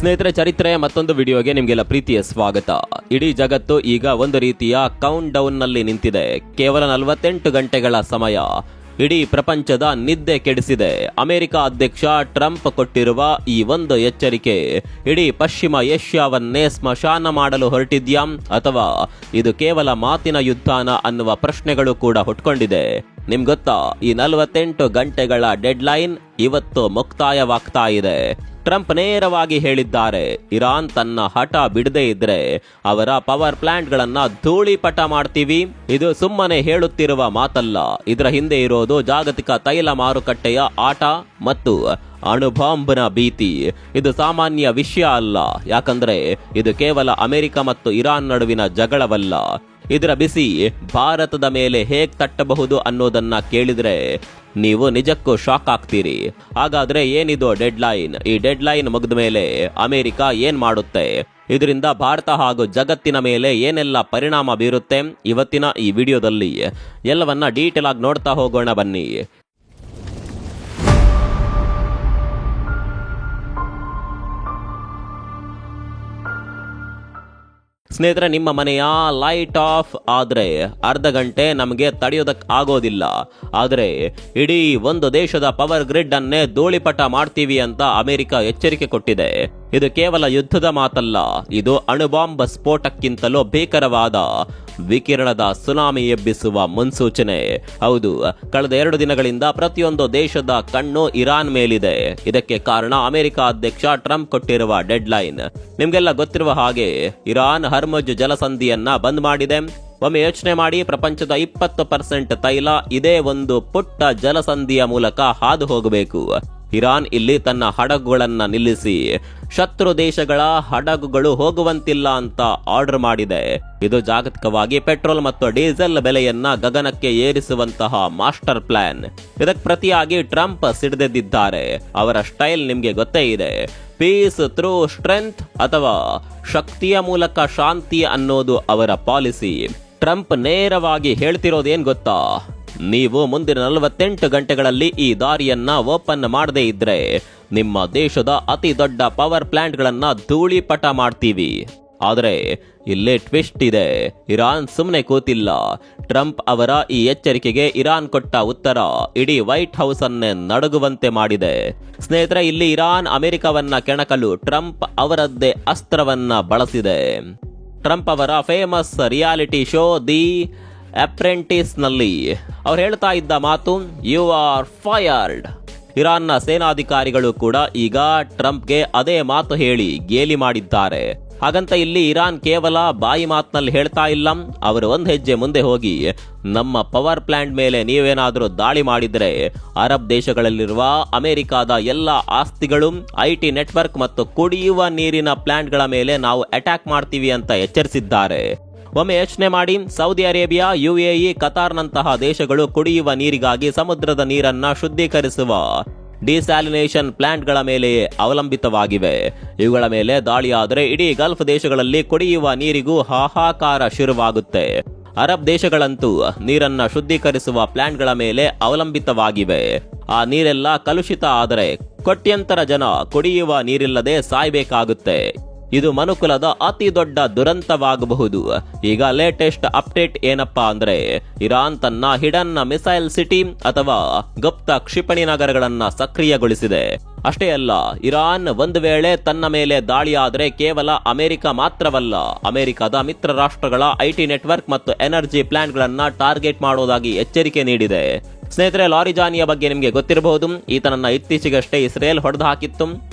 ಸ್ನೇಹಿತರೆ, ಚರಿತ್ರೆಯ ಮತ್ತೊಂದು ವಿಡಿಯೋಗೆ ನಿಮಗೆಲ್ಲ ಪ್ರೀತಿಯ ಸ್ವಾಗತ. ಇಡೀ ಜಗತ್ತು ಈಗ ಒಂದು ರೀತಿಯ ಕೌಂಟ್ ಡೌನ್ ನಲ್ಲಿ ನಿಂತಿದೆ. ಕೇವಲ 48 ಗಂಟೆಗಳ ಸಮಯ ಇಡೀ ಪ್ರಪಂಚದ ನಿದ್ದೆ ಕೆಡಿಸಿದೆ. ಅಮೆರಿಕ ಅಧ್ಯಕ್ಷ ಟ್ರಂಪ್ ಕೊಟ್ಟಿರುವ ಈ ಒಂದು ಎಚ್ಚರಿಕೆ ಇಡೀ ಪಶ್ಚಿಮ ಏಷ್ಯಾವನ್ನೇ ಸ್ಮಶಾನ ಮಾಡಲು ಹೊರಟಿದ್ಯಾ ಅಥವಾ ಇದು ಕೇವಲ ಮಾತಿನ ಯುದ್ಧನ ಅನ್ನುವ ಪ್ರಶ್ನೆಗಳು ಕೂಡ ಹುಟ್ಕೊಂಡಿದೆ. ನಿಮ್ಗೊತ್ತಾ, ಈ 48 ಗಂಟೆಗಳ ಡೆಡ್ ಲೈನ್ ಇವತ್ತು ಮುಕ್ತಾಯವಾಗ್ತಾ ಇದೆ. ಟ್ರಂಪ್ ನೇರವಾಗಿ ಹೇಳಿದ್ದಾರೆ, ಇರಾನ್ ತನ್ನ ಹಠ ಬಿಡದೇ ಇದ್ರೆ ಅವರ ಪವರ್ ಪ್ಲಾಂಟ್ ಗಳನ್ನ ಧೂಳಿಪಟ ಮಾಡ್ತೀವಿ. ಇದು ಸುಮ್ಮನೆ ಹೇಳುತ್ತಿರುವ ಮಾತಲ್ಲ. ಇದರ ಹಿಂದೆ ಇರೋದು ಜಾಗತಿಕ ತೈಲ ಮಾರುಕಟ್ಟೆಯ ಆಟ ಮತ್ತು ಅಣುಬಾಂಬ್ನ ಭೀತಿ. ಇದು ಸಾಮಾನ್ಯ ವಿಷಯ ಅಲ್ಲ, ಯಾಕಂದ್ರೆ ಇದು ಕೇವಲ ಅಮೆರಿಕ ಮತ್ತು ಇರಾನ್ ನಡುವಿನ ಜಗಳವಲ್ಲ. ಇದರ ಬಿಸಿ ಭಾರತದ ಮೇಲೆ ಹೇಗ್ ತಟ್ಟಬಹುದು ಅನ್ನೋದನ್ನ ಕೇಳಿದ್ರೆ ನೀವು ನಿಜಕ್ಕೂ ಶಾಕ್ ಆಗ್ತೀರಿ. ಹಾಗಾದ್ರೆ ಏನಿದು ಡೆಡ್ ಲೈನ್? ಈ ಡೆಡ್ ಲೈನ್ ಮುಗಿದ ಮೇಲೆ ಅಮೆರಿಕ ಏನ್ ಮಾಡುತ್ತೆ? ಇದರಿಂದ ಭಾರತ ಹಾಗೂ ಜಗತ್ತಿನ ಮೇಲೆ ಏನೆಲ್ಲ ಪರಿಣಾಮ ಬೀರುತ್ತೆ? ಇವತ್ತಿನ ಈ ವಿಡಿಯೋದಲ್ಲಿ ಎಲ್ಲವನ್ನ ಡೀಟೇಲ್ ಆಗಿ ನೋಡ್ತಾ ಹೋಗೋಣ ಬನ್ನಿ. ಸ್ನೇಹಿತರೆ, ನಿಮ್ಮ ಮನೆಯ ಲೈಟ್ ಆಫ್ ಆದ್ರೆ ಅರ್ಧ ಗಂಟೆ ನಮಗೆ ತಡೆಯೋದಕ್ಕೆ ಆಗೋದಿಲ್ಲ. ಆದರೆ ಇಡೀ ಒಂದು ದೇಶದ ಪವರ್ ಗ್ರಿಡ್ ಅನ್ನೇ ಧೂಳಿಪಟ ಮಾಡ್ತೀವಿ ಅಂತ ಅಮೆರಿಕ ಎಚ್ಚರಿಕೆ ಕೊಟ್ಟಿದೆ. ಇದು ಕೇವಲ ಯುದ್ಧದ ಮಾತಲ್ಲ, ಇದು ಅಣುಬಾಂಬ್ ಸ್ಫೋಟಕ್ಕಿಂತಲೂ ಭೀಕರವಾದ ವಿಕಿರಣದ ಸುನಾಮಿ ಎಬ್ಬಿಸುವ ಮುನ್ಸೂಚನೆ. ಹೌದು, ಕಳೆದ 2 ದಿನಗಳಿಂದ ಪ್ರತಿಯೊಂದು ದೇಶದ ಕಣ್ಣು ಇರಾನ್ ಮೇಲಿದೆ. ಇದಕ್ಕೆ ಕಾರಣ ಅಮೆರಿಕ ಅಧ್ಯಕ್ಷ ಟ್ರಂಪ್ ಕೊಟ್ಟಿರುವ ಡೆಡ್ ಲೈನ್. ನಿಮ್ಗೆಲ್ಲ ಗೊತ್ತಿರುವ ಹಾಗೆ ಇರಾನ್ ಹರ್ಮುಜ್ ಜಲಸಂಧಿಯನ್ನ ಬಂದ್ ಮಾಡಿದೆ. ಒಮ್ಮೆ ಯೋಚನೆ ಮಾಡಿ, ಪ್ರಪಂಚದ 20% ತೈಲ ಇದೇ ಒಂದು ಪುಟ್ಟ ಜಲಸಂಧಿಯ ಮೂಲಕ ಹಾದು ಹೋಗಬೇಕು. ಇರಾನ್ ಇಲ್ಲಿ ತನ್ನ ಹಡಗುಗಳನ್ನ ನಿಲ್ಲಿಸಿ ಶತ್ರು ದೇಶಗಳ ಹಡಗುಗಳು ಹೋಗುವಂತಿಲ್ಲ ಅಂತ ಆರ್ಡರ್ ಮಾಡಿದೆ. ಇದು ಜಾಗತಿಕವಾಗಿ ಪೆಟ್ರೋಲ್ ಮತ್ತು ಡೀಸೆಲ್ ಬೆಲೆಯನ್ನ ಗಗನಕ್ಕೆ ಏರಿಸುವಂತಹ ಮಾಸ್ಟರ್ ಪ್ಲಾನ್. ಇದಕ್ಕೆ ಪ್ರತಿಯಾಗಿ ಟ್ರಂಪ್ ಸಿಡಿದೆದ್ದಿದ್ದಾರೆ. ಅವರ ಸ್ಟೈಲ್ ನಿಮ್ಗೆ ಗೊತ್ತೇ ಇದೆ. ಪೀಸ್ ಥ್ರೂ ಸ್ಟ್ರೆಂತ್ ಅಥವಾ ಶಕ್ತಿಯ ಮೂಲಕ ಶಾಂತಿ ಅನ್ನೋದು ಅವರ ಪಾಲಿಸಿ. ಟ್ರಂಪ್ ನೇರವಾಗಿ ಹೇಳ್ತಿರೋದೇನ್ ಗೊತ್ತಾ? ನೀವು ಮುಂದಿನ 48 ಗಂಟೆಗಳಲ್ಲಿ ಈ ದಾರಿಯನ್ನ ಓಪನ್ ಮಾಡದೇ ಇದ್ರೆ ನಿಮ್ಮ ದೇಶದ ಅತಿ ದೊಡ್ಡ ಪವರ್ ಪ್ಲಾಂಟ್ ಗಳನ್ನ ಧೂಳಿಪಟ ಮಾಡ್ತೀವಿ. ಆದರೆ ಇಲ್ಲೇ ಟ್ವಿಸ್ಟ್ ಇದೆ. ಇರಾನ್ ಸುಮ್ಮನೆ ಕೂತಿಲ್ಲ. ಟ್ರಂಪ್ ಅವರ ಈ ಎಚ್ಚರಿಕೆಗೆ ಇರಾನ್ ಕೊಟ್ಟ ಉತ್ತರ ಇಡೀ ವೈಟ್ ಹೌಸ್ ಅನ್ನೇ ನಡುಗುವಂತೆ ಮಾಡಿದೆ. ಸ್ನೇಹಿತರೆ, ಇಲ್ಲಿ ಇರಾನ್ ಅಮೆರಿಕವನ್ನ ಕೆಣಕಲು ಟ್ರಂಪ್ ಅವರದ್ದೇ ಅಸ್ತ್ರವನ್ನ ಬಳಸಿದೆ. ಟ್ರಂಪ್ ಅವರ famous reality show the apprentice ನಲ್ಲಿ ಅವ್ರು ಹೇಳ್ತಾ ಇದ್ದ ಮಾತು, ಯು ಆರ್ ಫೈರ್ಡ್. ಇರಾನ್ನ ಸೇನಾಧಿಕಾರಿಗಳು ಕೂಡ ಈಗ ಟ್ರಂಪ್ಗೆ ಅದೇ ಮಾತು ಹೇಳಿ ಗೇಲಿ ಮಾಡಿದ್ದಾರೆ. ಹಾಗಂತ ಇಲ್ಲಿ ಇರಾನ್ ಕೇವಲ ಬಾಯಿ ಮಾತಿನಲ್ಲಿ ಹೇಳ್ತಾ ಇಲ್ಲ. ಅವರು ಒಂದು ಹೆಜ್ಜೆ ಮುಂದೆ ಹೋಗಿ, ನಮ್ಮ ಪವರ್ ಪ್ಲಾಂಟ್ ಮೇಲೆ ನೀವೇನಾದರೂ ದಾಳಿ ಮಾಡಿದ್ರೆ ಅರಬ್ ದೇಶಗಳಲ್ಲಿರುವ ಅಮೆರಿಕದ ಎಲ್ಲ ಆಸ್ತಿಗಳು, ಐಟಿ ನೆಟ್ವರ್ಕ್ ಮತ್ತು ಕುಡಿಯುವ ನೀರಿನ ಪ್ಲಾಂಟ್ಗಳ ಮೇಲೆ ನಾವು ಅಟ್ಯಾಕ್ ಮಾಡ್ತೀವಿ ಅಂತ ಎಚ್ಚರಿಸಿದ್ದಾರೆ. ಒಮ್ಮೆ ಯೋಚನೆ ಮಾಡಿ, ಸೌದಿ ಅರೇಬಿಯಾ, UAE, ಕತಾರ್ನಂತಹ ದೇಶಗಳು ಕುಡಿಯುವ ನೀರಿಗಾಗಿ ಸಮುದ್ರದ ನೀರನ್ನ ಶುದ್ಧೀಕರಿಸುವ ಡಿಸ್ಯಾಲಿನೇಷನ್ ಪ್ಲಾಂಟ್ಗಳ ಮೇಲೆಯೇ ಅವಲಂಬಿತವಾಗಿವೆ. ಇವುಗಳ ಮೇಲೆ ದಾಳಿಯಾದರೆ ಇಡೀ ಗಲ್ಫ್ ದೇಶಗಳಲ್ಲಿ ಕುಡಿಯುವ ನೀರಿಗೂ ಹಾಹಾಕಾರ ಶುರುವಾಗುತ್ತೆ. ಅರಬ್ ದೇಶಗಳಂತೂ ನೀರನ್ನ ಶುದ್ಧೀಕರಿಸುವ ಪ್ಲಾಂಟ್ಗಳ ಮೇಲೆ ಅವಲಂಬಿತವಾಗಿವೆ. ಆ ನೀರೆಲ್ಲ ಕಲುಷಿತ ಆದರೆ ಕೋಟ್ಯಂತರ ಜನ ಕುಡಿಯುವ ನೀರಿಲ್ಲದೆ ಸಾಯ್ಬೇಕಾಗುತ್ತೆ. ಇದು ಮನುಕುಲದ ಅತಿ ದೊಡ್ಡ ದುರಂತವಾಗಬಹುದು. ಈಗ ಲೇಟೆಸ್ಟ್ ಅಪ್ಡೇಟ್ ಏನಪ್ಪಾ ಅಂದ್ರೆ, ಇರಾನ್ ತನ್ನ ಹಿಡನ್ ಮಿಸೈಲ್ ಸಿಟಿ ಅಥವಾ ಗುಪ್ತ ಕ್ಷಿಪಣಿ ನಗರಗಳನ್ನ ಸಕ್ರಿಯಗೊಳಿಸಿದೆ. ಅಷ್ಟೇ ಅಲ್ಲ, ಇರಾನ್ ಒಂದು ವೇಳೆ ತನ್ನ ಮೇಲೆ ದಾಳಿಯಾದರೆ ಕೇವಲ ಅಮೆರಿಕ ಮಾತ್ರವಲ್ಲ, ಅಮೆರಿಕದ ಮಿತ್ರ ರಾಷ್ಟ್ರಗಳ ಐಟಿ ನೆಟ್ವರ್ಕ್ ಮತ್ತು ಎನರ್ಜಿ ಪ್ಲಾಂಟ್ಗಳನ್ನ ಟಾರ್ಗೆಟ್ ಮಾಡೋದಾಗಿ ಎಚ್ಚರಿಕೆ ನೀಡಿದೆ. ಸ್ನೇಹಿತರೆ, ಲಾರಿಜಾನಿಯ ಬಗ್ಗೆ ನಿಮಗೆ ಗೊತ್ತಿರಬಹುದು. ಈತನನ್ನ ಇತ್ತೀಚೆಗಷ್ಟೇ ಇಸ್ರೇಲ್ ಹೊಡೆದು ಹಾಕಿತ್ತು.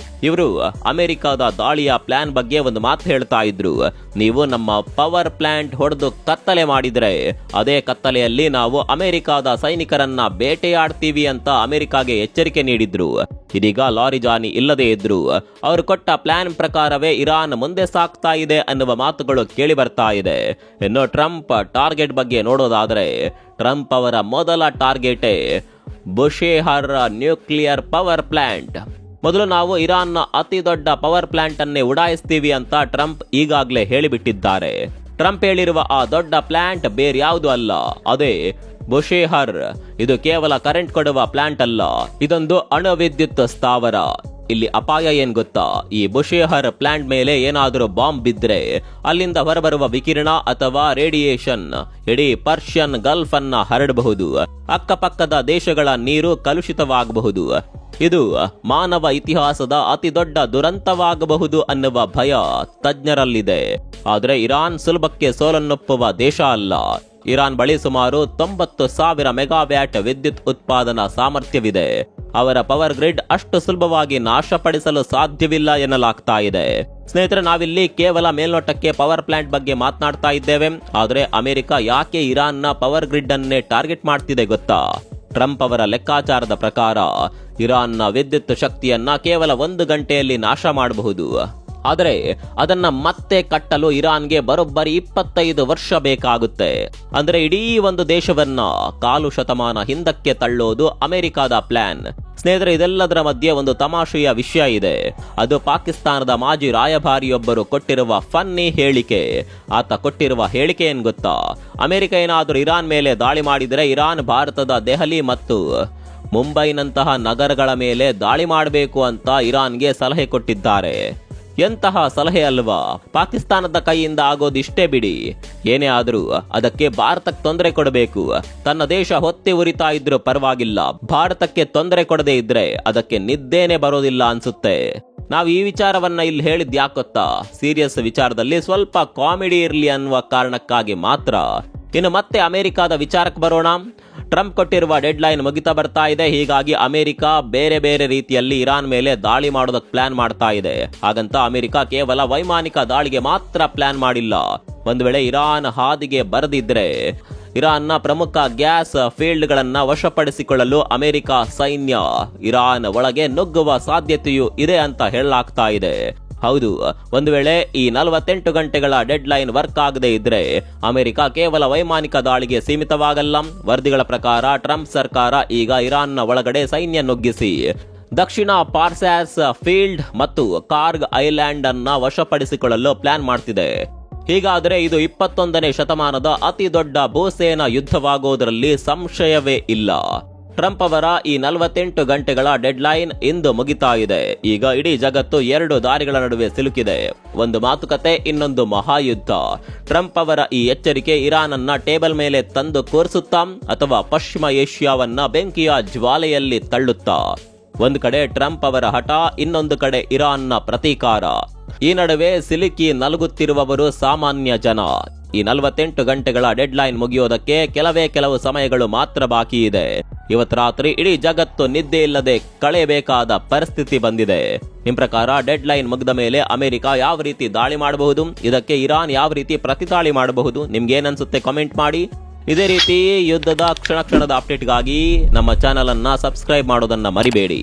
ಇವರು ಅಮೆರಿಕದ ದಾಳಿಯ ಪ್ಲಾನ್ ಬಗ್ಗೆ ಒಂದು ಮಾತು ಹೇಳ್ತಾ ಇದ್ರು. ನೀವು ನಮ್ಮ ಪವರ್ ಪ್ಲಾಂಟ್ ಹೊಡೆದು ಕತ್ತಲೆ ಮಾಡಿದ್ರೆ ಅದೇ ಕತ್ತಲೆಯಲ್ಲಿ ನಾವು ಅಮೆರಿಕದ ಸೈನಿಕರನ್ನ ಬೇಟೆಯಾಡ್ತೀವಿ ಅಂತ ಅಮೆರಿಕಾಗೆ ಎಚ್ಚರಿಕೆ ನೀಡಿದ್ರು. ಇದೀಗ ಲಾರಿಜಾನಿ ಇಲ್ಲದೇ ಇದ್ರು. ಅವರು ಕೊಟ್ಟ ಪ್ಲಾನ್ ಪ್ರಕಾರವೇ ಇರಾನ್ ಮುಂದೆ ಸಾಗ್ತಾ ಇದೆ ಅನ್ನುವ ಮಾತುಗಳು ಕೇಳಿ ಬರ್ತಾ ಇದೆ. ಇನ್ನು ಟ್ರಂಪ್ ಟಾರ್ಗೆಟ್ ಬಗ್ಗೆ ನೋಡೋದಾದ್ರೆ, ಟ್ರಂಪ್ ಅವರ ಮೊದಲ ಟಾರ್ಗೆಟೇ ಬುಷೇಹರ್ ನ್ಯೂಕ್ಲಿಯರ್ ಪವರ್ ಪ್ಲಾಂಟ್. ಮೊದಲು ನಾವು ಇರಾನ್ನ ಅತಿ ದೊಡ್ಡ ಪವರ್ ಪ್ಲಾಂಟ್ ಅನ್ನೇ ಉಡಾಯಿಸ್ತೀವಿ ಅಂತ ಟ್ರಂಪ್ ಈಗಾಗಲೇ ಹೇಳಿಬಿಟ್ಟಿದ್ದಾರೆ. ಟ್ರಂಪ್ ಹೇಳಿರುವ ಆ ದೊಡ್ಡ ಪ್ಲಾಂಟ್ ಬೇರ್ಯಾವುದು ಅಲ್ಲ, ಅದೇ ಬುಷೇಹರ್. ಇದು ಕೇವಲ ಕರೆಂಟ್ ಕೊಡುವ ಪ್ಲಾಂಟ್ ಅಲ್ಲ, ಇದೊಂದು ಅಣು ವಿದ್ಯುತ್ ಸ್ಥಾವರ. ಇಲ್ಲಿ ಅಪಾಯ ಏನ್ ಗೊತ್ತಾ, ಈ ಬುಷೇಹರ್ ಪ್ಲಾಂಟ್ ಮೇಲೆ ಏನಾದರೂ ಬಾಂಬ್ ಬಿದ್ದರೆ ಅಲ್ಲಿಂದ ಹೊರಬರುವ ವಿಕಿರಣ ಅಥವಾ ರೇಡಿಯೇಷನ್ ಇಡೀ ಪರ್ಷಿಯನ್ ಗಲ್ಫ್ ಅನ್ನ ಹರಡಬಹುದು. ಅಕ್ಕಪಕ್ಕದ ದೇಶಗಳ ನೀರು ಕಲುಷಿತವಾಗಬಹುದು. ಇದು ಮಾನವ ಇತಿಹಾಸದ ಅತಿ ದೊಡ್ಡ ದುರಂತವಾಗಬಹುದು ಅನ್ನುವ ಭಯ ತಜ್ಞರಲ್ಲಿದೆ. ಆದರೆ ಇರಾನ್ ಸುಲಭಕ್ಕೆ ಸೋಲನ್ನೊಪ್ಪುವ ದೇಶ ಅಲ್ಲ. ಇರಾನ್ ಬಳಿ ಸುಮಾರು 90,000 ಮೆಗಾವ್ಯಾಟ್ ವಿದ್ಯುತ್ ಉತ್ಪಾದನಾ ಸಾಮರ್ಥ್ಯವಿದೆ. ಅವರ ಪವರ್ ಗ್ರಿಡ್ ಅಷ್ಟು ಸುಲಭವಾಗಿ ನಾಶಪಡಿಸಲು ಸಾಧ್ಯವಿಲ್ಲ ಎನ್ನಲಾಗ್ತಾ ಇದೆ. ಸ್ನೇಹಿತರೆ, ನಾವಿಲ್ಲಿ ಕೇವಲ ಮೇಲ್ನೋಟಕ್ಕೆ ಪವರ್ ಪ್ಲಾಂಟ್ ಬಗ್ಗೆ ಮಾತನಾಡ್ತಾ ಇದ್ದೇವೆ. ಆದರೆ ಅಮೆರಿಕ ಯಾಕೆ ಇರಾನ್ನ ಪವರ್ ಗ್ರಿಡ್ ಅನ್ನೇ ಟಾರ್ಗೆಟ್ ಮಾಡ್ತಿದೆ ಗೊತ್ತಾ? ಟ್ರಂಪ್ ಅವರ ಲೆಕ್ಕಾಚಾರದ ಪ್ರಕಾರ ಇರಾನ್ನ ವಿದ್ಯುತ್ ಶಕ್ತಿಯನ್ನ ಕೇವಲ 1 ಗಂಟೆಯಲ್ಲಿ ನಾಶ ಮಾಡಬಹುದು. ಆದರೆ ಅದನ್ನ ಮತ್ತೆ ಕಟ್ಟಲು ಇರಾನ್ಗೆ ಬರೋಬ್ಬರಿ 25 ವರ್ಷ ಬೇಕಾಗುತ್ತೆ. ಅಂದ್ರೆ ಇಡೀ ಒಂದು ದೇಶವನ್ನ 1/4 ಶತಮಾನ ಹಿಂದಕ್ಕೆ ತಳ್ಳೋದು ಅಮೆರಿಕದ ಪ್ಲಾನ್. ಸ್ನೇಹಿತರೆ, ಇದೆಲ್ಲದರ ಮಧ್ಯೆ ಒಂದು ತಮಾಷೆಯ ವಿಷಯ ಇದೆ. ಅದು ಪಾಕಿಸ್ತಾನದ ಮಾಜಿ ರಾಯಭಾರಿಯೊಬ್ಬರು ಕೊಟ್ಟಿರುವ ಫನ್ನಿ ಹೇಳಿಕೆ. ಆತ ಕೊಟ್ಟಿರುವ ಹೇಳಿಕೆ ಏನ್ ಗೊತ್ತಾ? ಅಮೆರಿಕ ಏನಾದರೂ ಇರಾನ್ ಮೇಲೆ ದಾಳಿ ಮಾಡಿದರೆ ಇರಾನ್ ಭಾರತದ ದೆಹಲಿ ಮತ್ತು ಮುಂಬೈನಂತಹ ನಗರಗಳ ಮೇಲೆ ದಾಳಿ ಮಾಡಬೇಕು ಅಂತ ಇರಾನ್ಗೆ ಸಲಹೆ ಕೊಟ್ಟಿದ್ದಾರೆ. ಎಂತಹ ಸಲಹೆ ಅಲ್ವಾ? ಪಾಕಿಸ್ತಾನದ ಕೈಯಿಂದ ಆಗೋದಿಷ್ಟೇ ಬಿಡಿ. ಏನೇ ಆದರೂ ಅದಕ್ಕೆ ಭಾರತಕ್ಕೆ ತೊಂದರೆ ಕೊಡಬೇಕು. ತನ್ನ ದೇಶ ಹೊತ್ತಿ ಉರಿತಾ ಇದ್ರೂ ಪರವಾಗಿಲ್ಲ, ಭಾರತಕ್ಕೆ ತೊಂದರೆ ಕೊಡದೇ ಇದ್ರೆ ಅದಕ್ಕೆ ನಿದ್ದೇನೆ ಬರೋದಿಲ್ಲ ಅನ್ಸುತ್ತೆ. ನಾವು ಈ ವಿಚಾರವನ್ನ ಇಲ್ಲಿ ಹೇಳಿದ್ ಯಾಕೊತ್ತಾ? ಸೀರಿಯಸ್ ವಿಚಾರದಲ್ಲಿ ಸ್ವಲ್ಪ ಕಾಮಿಡಿ ಇರ್ಲಿ ಅನ್ನುವ ಕಾರಣಕ್ಕಾಗಿ ಮಾತ್ರ. ಇನ್ನು ಮತ್ತೆ ಅಮೆರಿಕದ ವಿಚಾರಕ್ಕೆ ಬರೋಣ. ಟ್ರಂಪ್ ಕೊಟ್ಟಿರುವ ಡೆಡ್ ಲೈನ್ ಮುಗಿತಾ ಬರ್ತಾ ಇದೆ. ಹೀಗಾಗಿ ಅಮೆರಿಕ ಬೇರೆ ಬೇರೆ ರೀತಿಯಲ್ಲಿ ಇರಾನ್ ಮೇಲೆ ದಾಳಿ ಮಾಡೋದಕ್ಕೆ ಪ್ಲಾನ್ ಮಾಡ್ತಾ ಇದೆ. ಹಾಗಂತ ಅಮೆರಿಕ ಕೇವಲ ವೈಮಾನಿಕ ದಾಳಿಗೆ ಮಾತ್ರ ಪ್ಲಾನ್ ಮಾಡಿಲ್ಲ. ಒಂದು ವೇಳೆ ಇರಾನ್ ಹಾದಿಗೆ ಬರದಿದ್ರೆ ಇರಾನ್ನ ಪ್ರಮುಖ ಗ್ಯಾಸ್ ಫೀಲ್ಡ್ ಗಳನ್ನ ವಶಪಡಿಸಿಕೊಳ್ಳಲು ಅಮೆರಿಕ ಸೈನ್ಯ ಇರಾನ್ ಒಳಗೆ ನುಗ್ಗುವ ಸಾಧ್ಯತೆಯೂ ಇದೆ ಅಂತ ಹೇಳಲಾಗ್ತಾ ಇದೆ. ಹೌದು, ಒಂದು ವೇಳೆ ಈ 48 ಗಂಟೆಗಳ ಡೆಡ್ ಲೈನ್ ವರ್ಕ್ ಆಗದೆ ಇದ್ರೆ ಅಮೆರಿಕ ಕೇವಲ ವೈಮಾನಿಕ ದಾಳಿಗೆ ಸೀಮಿತವಾಗಲ್ಲ. ವರದಿಗಳ ಪ್ರಕಾರ ಟ್ರಂಪ್ ಸರ್ಕಾರ ಈಗ ಇರಾನ್ನ ಒಳಗಡೆ ಸೈನ್ಯ ನುಗ್ಗಿಸಿ ದಕ್ಷಿಣ ಪಾರ್ಸಾಸ್ ಫೀಲ್ಡ್ ಮತ್ತು ಕಾರ್ಗ್ ಐಲ್ಯಾಂಡ್ ಅನ್ನ ವಶಪಡಿಸಿಕೊಳ್ಳಲು ಪ್ಲಾನ್ ಮಾಡ್ತಿದೆ. ಹೀಗಾದರೆ ಇದು 21ನೇ ಶತಮಾನದ ಅತಿ ದೊಡ್ಡ ಭೂಸೇನಾ ಯುದ್ಧವಾಗೋದರಲ್ಲಿ ಸಂಶಯವೇ ಇಲ್ಲ. ಟ್ರಂಪ್ ಅವರ ಈ 48 ಗಂಟೆಗಳ ಡೆಡ್ ಲೈನ್ ಇಂದು ಮುಗಿತಾ ಇದೆ. ಈಗ ಇಡೀ ಜಗತ್ತು 2 ದಾರಿಗಳ ನಡುವೆ ಸಿಲುಕಿದೆ. ಒಂದು ಮಾತುಕತೆ, ಇನ್ನೊಂದು ಮಹಾಯುದ್ಧ. ಟ್ರಂಪ್ ಅವರ ಈ ಎಚ್ಚರಿಕೆ ಇರಾನ್ ಅನ್ನ ಟೇಬಲ್ ಮೇಲೆ ತಂದು ಕೂರಿಸುತ್ತಾ ಅಥವಾ ಪಶ್ಚಿಮ ಏಷ್ಯಾವನ್ನ ಬೆಂಕಿಯ ಜ್ವಾಲೆಯಲ್ಲಿ ತಳ್ಳುತ್ತಾ? ಒಂದು ಕಡೆ ಟ್ರಂಪ್ ಅವರ ಹಠ, ಇನ್ನೊಂದು ಕಡೆ ಇರಾನ್ನ ಪ್ರತೀಕಾರ. ಈ ನಡುವೆ ಸಿಲುಕಿ ನಲುಗುತ್ತಿರುವವರು ಸಾಮಾನ್ಯ ಜನ. ಈ 48 ಗಂಟೆಗಳ ಡೆಡ್ ಲೈನ್ ಮುಗಿಯೋದಕ್ಕೆ ಕೆಲವು ಸಮಯಗಳು ಮಾತ್ರ ಬಾಕಿ ಇದೆ. ಇವತ್ತು ರಾತ್ರಿ ಇಡೀ ಜಗತ್ತು ನಿದ್ದೆ ಇಲ್ಲದೆ ಕಳೆಯಬೇಕಾದ ಪರಿಸ್ಥಿತಿ ಬಂದಿದೆ. ನಿಮ್ ಪ್ರಕಾರ ಡೆಡ್ ಲೈನ್ ಮುಗಿದ ಮೇಲೆ ಅಮೆರಿಕ ಯಾವ ರೀತಿ ದಾಳಿ ಮಾಡಬಹುದು? ಇದಕ್ಕೆ ಇರಾನ್ ಯಾವ ರೀತಿ ಪ್ರತಿದಾಳಿ ಮಾಡಬಹುದು? ನಿಮ್ಗೆ ಏನನ್ಸುತ್ತೆ ಕಾಮೆಂಟ್ ಮಾಡಿ. ಇದೇ ರೀತಿ ಯುದ್ಧದ ಕ್ಷಣದ ಅಪ್ಡೇಟ್ಗಾಗಿ ನಮ್ಮ ಚಾನೆಲ್ ಅನ್ನ ಸಬ್ಸ್ಕ್ರೈಬ್ ಮಾಡೋದನ್ನ ಮರಿಬೇಡಿ.